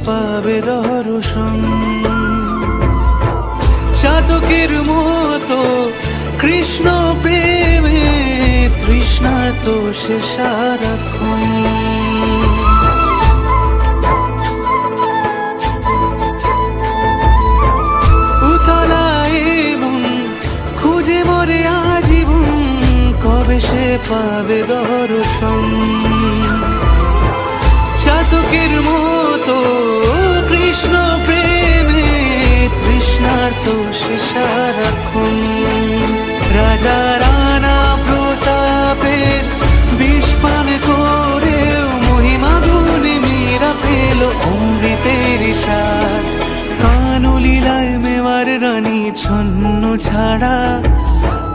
পাবে দর্শন। চাতকের মতো কৃষ্ণ প্রেমে তৃষ্ণার্ত সে সারাক্ষণ। খুঁজে মরে আজীবন কবে সে পাবে দর্শন। চাতকের মতো কৃষ্ণ প্রেমে তৃষ্ণার্ত সে সারাক্ষণ। রাজা রানা প্রতাপের বিষ পান করেও মহিমা গুণে মীরা পেল অমৃতের স্বাদ। কানলীলায় মেওয়ার রানী ছন্ন ছাড়া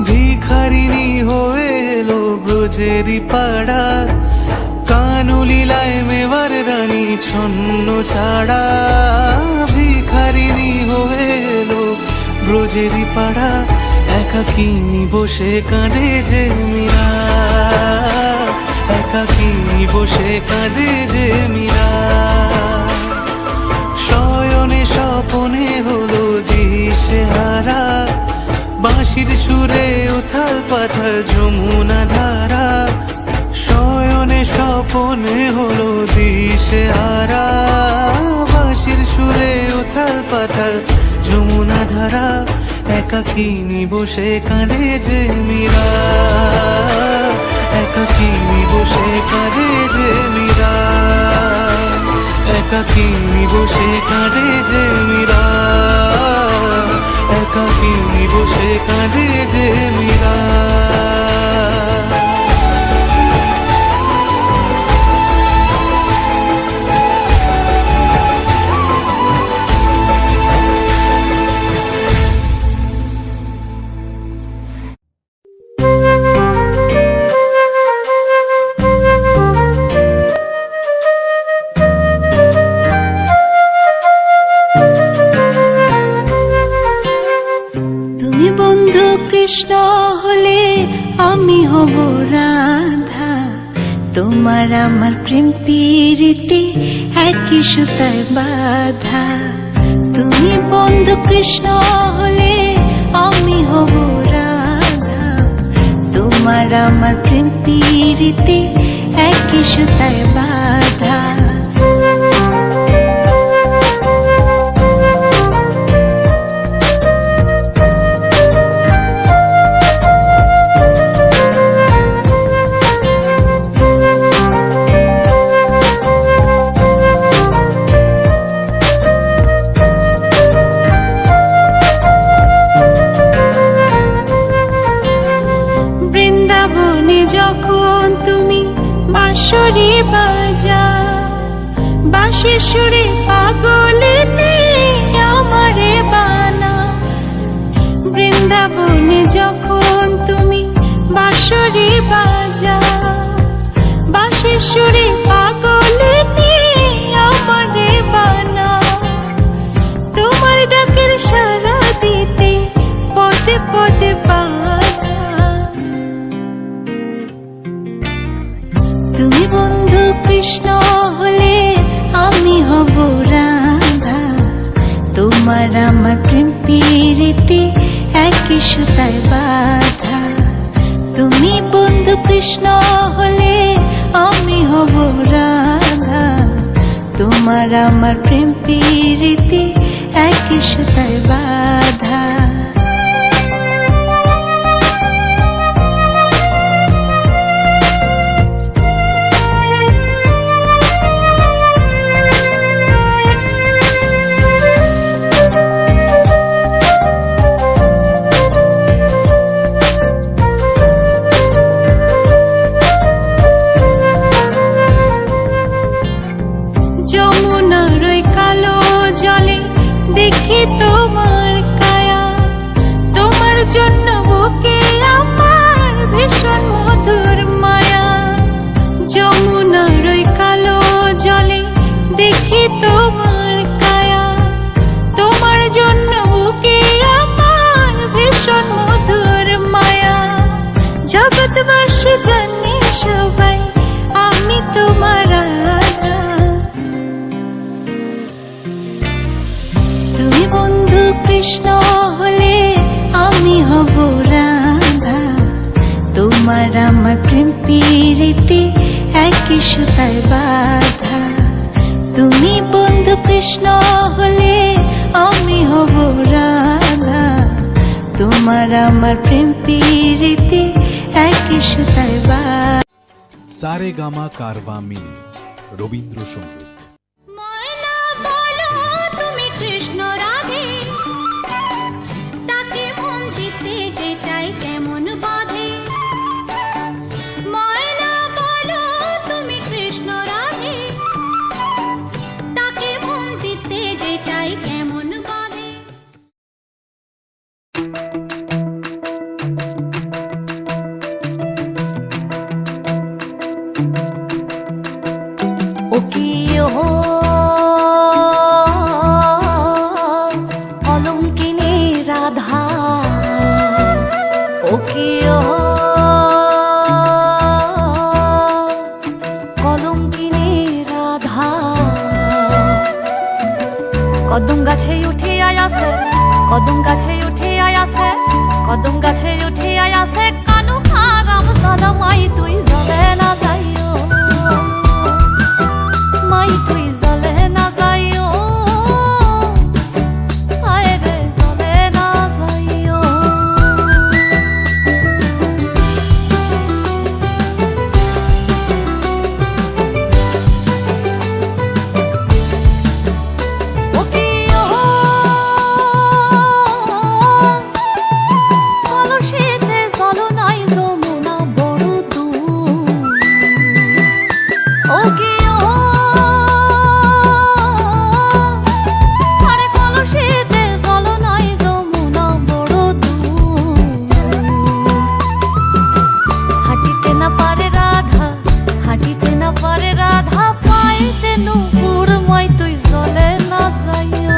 ভিখারিনী হয়ে এলো ব্রজেরই পাড়া। কানলীলায় মেওয়ার রানী ছন্ন ছাড়া ভিখারিনী হয়ে এলো ব্রজেরই পাড়া। একাকিনী বসে কাঁদে যে মীরা, একাকিনী বসে কাঁদে যে মীরা। শয়নে স্বপনে হলো দিশেহারা, বাঁশির সুরে উথাল পাথাল যমুনা ধারা। শয়নে স্বপনে হলো দিশেহারা, বাঁশির সুরে উথাল পাথাল যমুনা ধারা। একাকিনী বসে কাঁদে যে মীরা, একাকিনী বসে কাঁদে যে মীরা। একাকিনী বসে কাঁদে যে মীরা, একাকিনী বসে কাঁদে যে মীরা। কৃষ্ণ হলে আমি হব রাধা, তোমার আমার প্রেম প্রীতি একই সুতায় বাঁধা। তুমি বন্ধু কৃষ্ণ হলে আমি হব রাধা, তোমার আমার প্রেম প্রীতি একই সুতায় বাঁধা। যখন তুমি বাঁশরি বাজাও, বাঁশির সুরে পাগলে আমারে বানাও। বৃন্দাবনে যখন তুমি বাঁশরি বাজাও, বাঁশির সুরে পাগলে আমারে বানাও। তোমার ডাকের সাড়া দিতে পদে পদে তুমি বন্ধু কৃষ্ণ হলে আমি হব রাধা, তোমার আমার প্রেম প্রীতি একই সুতায় বাঁধা। তুমি বন্ধু কৃষ্ণ হলে আমি হব রাধা, তোমার আমার প্রেম প্রীতি একই সুতায় বাঁধা। যমুনার ওই কালো জলে দেখি তোমার কায়া, তোমার জন্য বুকে আমার ভীষণ মধুর মায়া। যমুনার ওই কালো জলে দেখি তোমার কায়া, তোমার জন্য বুকে আমার ভীষণ মধুর মায়া। জগৎবাসী জানে সবাই আমি তোমার রাধা, পিরিতি একই সুতায় বাঁধা। তুমি বন্ধু কৃষ্ণ হলে আমি হব রাধা, তোমার আমার প্রেম পিরিতি একই সুতায় বাঁধা। সারেগামা কারবা মিনি রবীন্দ্রসঙ্গীত। ময়না বলো তুমি কৃষ্ণ রাধে, তাকে মন জিতে যে চাই কেমন বাঁধে। ময়না বলো তুমি কৃষ্ণ রাধে, তাকে মন জিতে যে চাই কেমন বাঁধে। ও কি ও অলঙ্কিনী রাধা, ও কি ও কলঙ্কিনী রাধা। কদম গাছে উঠে আয়াসে, কদম গাছে উঠে আয়াসে, কদম গাছে উঠে আয়াসে, কানু হারাম সাদা মাই তুই জলে না যাইও, মাই তুই জলে না যাইও, আয় রে জলে না যাইও। ও কি ও কলসিতে জল নাই যমুনা বড় দূর, ও কি ও আরে কলসিতে জল নাই যমুনা বড় দূর। হাঁটিতে না পারে রাধা, হাঁটিতে না পারে রাধা, পাইতে নূপুর মাই তুই জলে না যাইও,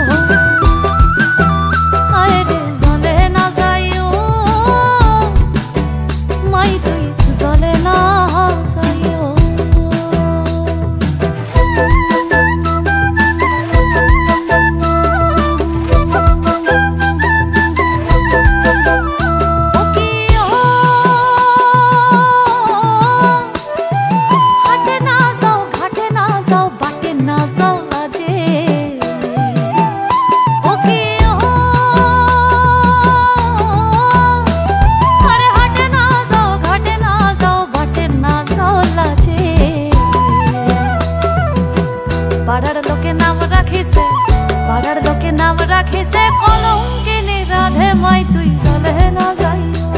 আয় রে জলে না যাইও, মাই তুই জলে না যাইও। ও কি ও হাটে না যাও, ঘাটে না যাও, বাটে না যাও লাজে। ও কি ও আরে হাটে না যাও, ঘাটে না যাও, বাটে না যাও লাজে। পাড়ার লোকে নাম রাখিছে, পাড়ার লোকে নাম রাখিছে কলঙ্কিনী রাধে, মাই তুই জলে না যাইও,